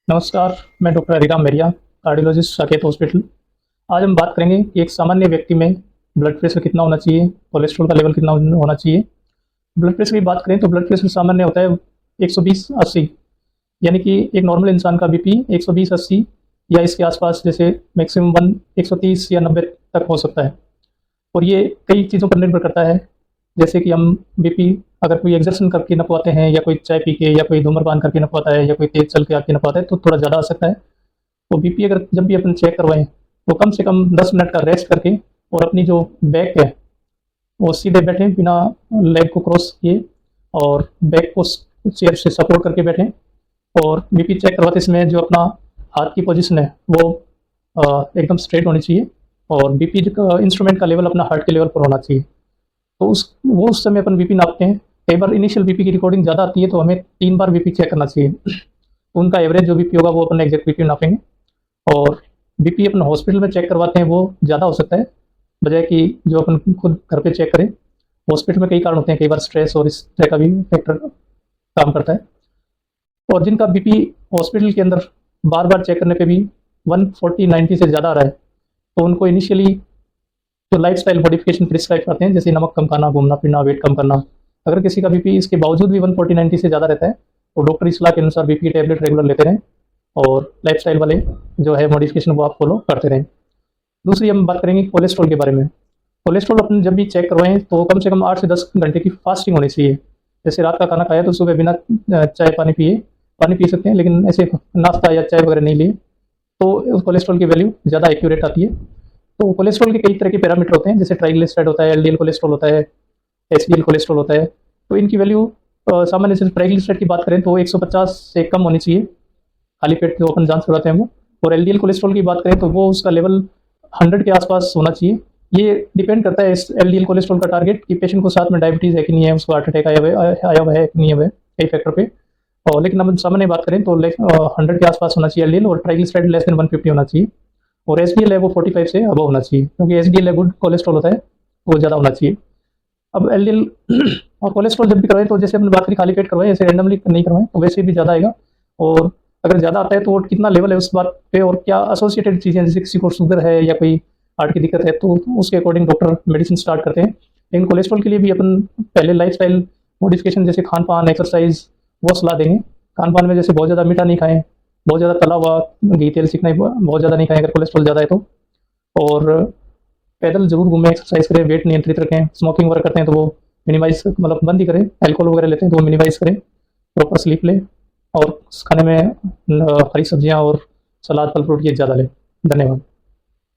नमस्कार, मैं डॉक्टर हरिराम मेरिया, कार्डियोलॉजिस्ट साकेत हॉस्पिटल। आज हम बात करेंगे कि एक सामान्य व्यक्ति में ब्लड प्रेशर कितना होना चाहिए, कोलेस्ट्रॉल का लेवल कितना होना चाहिए। ब्लड प्रेशर की बात करें तो ब्लड प्रेशर सामान्य होता है 120/80, यानी कि एक नॉर्मल इंसान का बीपी 120/80 या इसके आसपास, जैसे मैक्सिमम 130 या 90 तक हो सकता है। और ये कई चीज़ों पर निर्भर करता है, जैसे कि हम बीपी अगर कोई एक्सर्शन करके नपवाते हैं, या कोई चाय पी के, या कोई धूम्रपान करके नपवाता है, या कोई तेज़ चल के आके नपवाता है, तो थोड़ा ज़्यादा आ सकता है। तो बीपी अगर जब भी अपन चेक करवाएं तो कम से कम 10 मिनट का रेस्ट करके, और अपनी जो बैक है वो सीधे बैठें बिना लेग को क्रॉस किए, और बैक को चेयर से सपोर्ट करके बैठें। और बीपी चेक करवाते समय जो अपना हाथ की पोजीशन है वो एकदम स्ट्रेट होनी चाहिए, और बीपी इंस्ट्रूमेंट का लेवल अपना हार्ट के लेवल पर होना चाहिए। तो उस समय अपन बीपी नापते हैं। कई बार इनिशियल बीपी की रिकॉर्डिंग ज़्यादा आती है तो हमें 3 बार बीपी चेक करना चाहिए। तो उनका एवरेज जो बीपी होगा वो अपन एग्जैक्ट बीपी नापेंगे। और बीपी अपन हॉस्पिटल में चेक करवाते हैं वो ज़्यादा हो सकता है, बजाय कि जो अपन खुद घर पे चेक करें। हॉस्पिटल में कई कारण होते हैं, कई बार स्ट्रेस और इस तरह का भी फैक्टर काम करता है। और जिनका बीपी हॉस्पिटल के अंदर बार बार चेक करने पे भी 140/90 से ज़्यादा आ रहा है, तो उनको इनिशियली जो लाइफस्टाइल मॉडिफिकेशन प्रिस्क्राइब करते हैं, जैसे नमक कम खाना, घूमना फिरना, वेट कम करना। अगर किसी का बीपी इसके बावजूद भी 140/90 से ज़्यादा रहता है तो डॉक्टर की सलाह के अनुसार बीपी की टैबलेट रेगुलर लेते रहें, और लाइफस्टाइल वाले जो है मॉडिफिकेशन वो आप फॉलो करते रहें। दूसरी हम बात करेंगे कोलेस्ट्रॉल के बारे में। कोलेस्ट्रॉल अपन जब भी चेक करवाएं तो कम से कम 8 से 10 घंटे की फास्टिंग होनी चाहिए। जैसे रात का खाना खाया तो सुबह बिना चाय पानी पी सकते हैं, लेकिन ऐसे नाश्ता या चाय वगैरह नहीं लिए तो कोलेस्ट्रॉल की वैल्यू ज़्यादा एक्यूरेट आती है। तो कोलेस्ट्रॉल के कई तरह के पैरामीटर होते हैं, जैसे ट्राइग्लिसराइड होता है, एलडीएल कोलेस्ट्रॉल होता है, एचडीएल कोलेस्ट्रॉल होता है। तो इनकी वैल्यू सामान्य से ट्राइग्लिसराइड की बात करें तो 150 से कम होनी चाहिए, खाली पेट जो अपन जांच करवाते हैं वो। और एलडीएल कोलेस्ट्रॉल की बात करें तो वो उसका लेवल 100 के आसपास होना चाहिए। ये डिपेंड करता है इस एलडीएल कोलेस्ट्रॉल का टारगेट कि पेशेंट को साथ में डायबिटीज़ है कि नहीं है, उसको हार्ट अटैक आया हुआ है कि नहीं है, कई फैक्टर पे। और लेकिन हम सामान्य बात करें तो 100 के आसपास होना चाहिए एलडीएल, और ट्राइग्लिसराइड लेस देन 150 होना चाहिए। और एचडीएल है वो 45 से अबव होना चाहिए, क्योंकि एचडीएल है गुड कोलेस्ट्रॉल होता है, वो ज़्यादा होना चाहिए। अब एलडीएल और कोलेस्ट्रॉल जब भी करवाएं तो जैसे हमने बात करी खाली पेट करवाएं, ऐसे रैंडमली नहीं करवाएं तो वैसे भी ज़्यादा आएगा। और अगर ज़्यादा आता है तो कितना लेवल है उस बात पे, और क्या एसोसिएटेड चीज़ें, जैसे किसी को शुगर है या कोई हार्ट की दिक्कत है, तो उसके अकॉर्डिंग डॉक्टर मेडिसिन स्टार्ट करते हैं। लेकिन कोलेस्ट्रॉल के लिए भी अपन पहले लाइफस्टाइल मॉडिफिकेशन, जैसे खान पान, एक्सरसाइज, वो सलाह देंगे। खान पान में जैसे बहुत ज़्यादा मीठा नहीं खाएं, बहुत ज़्यादा तला हुआ घी तेल चिकना बहुत ज़्यादा नहीं खाएं अगर कोलेस्ट्रॉल ज़्यादा है तो। और पैदल जरूर घूमें, एक्सरसाइज करें, वेट नियंत्रित रखें। स्मोकिंग वगैरह करते हैं तो वो मिनिमाइज, मतलब बंद ही करें। अल्कोहल वगैरह लेते हैं तो वो मिनिमाइज करें। प्रॉपर स्लीप लें, और खाने में हरी सब्जियां और सलाद, फल फ्रूट ये ज़्यादा लें। धन्यवाद।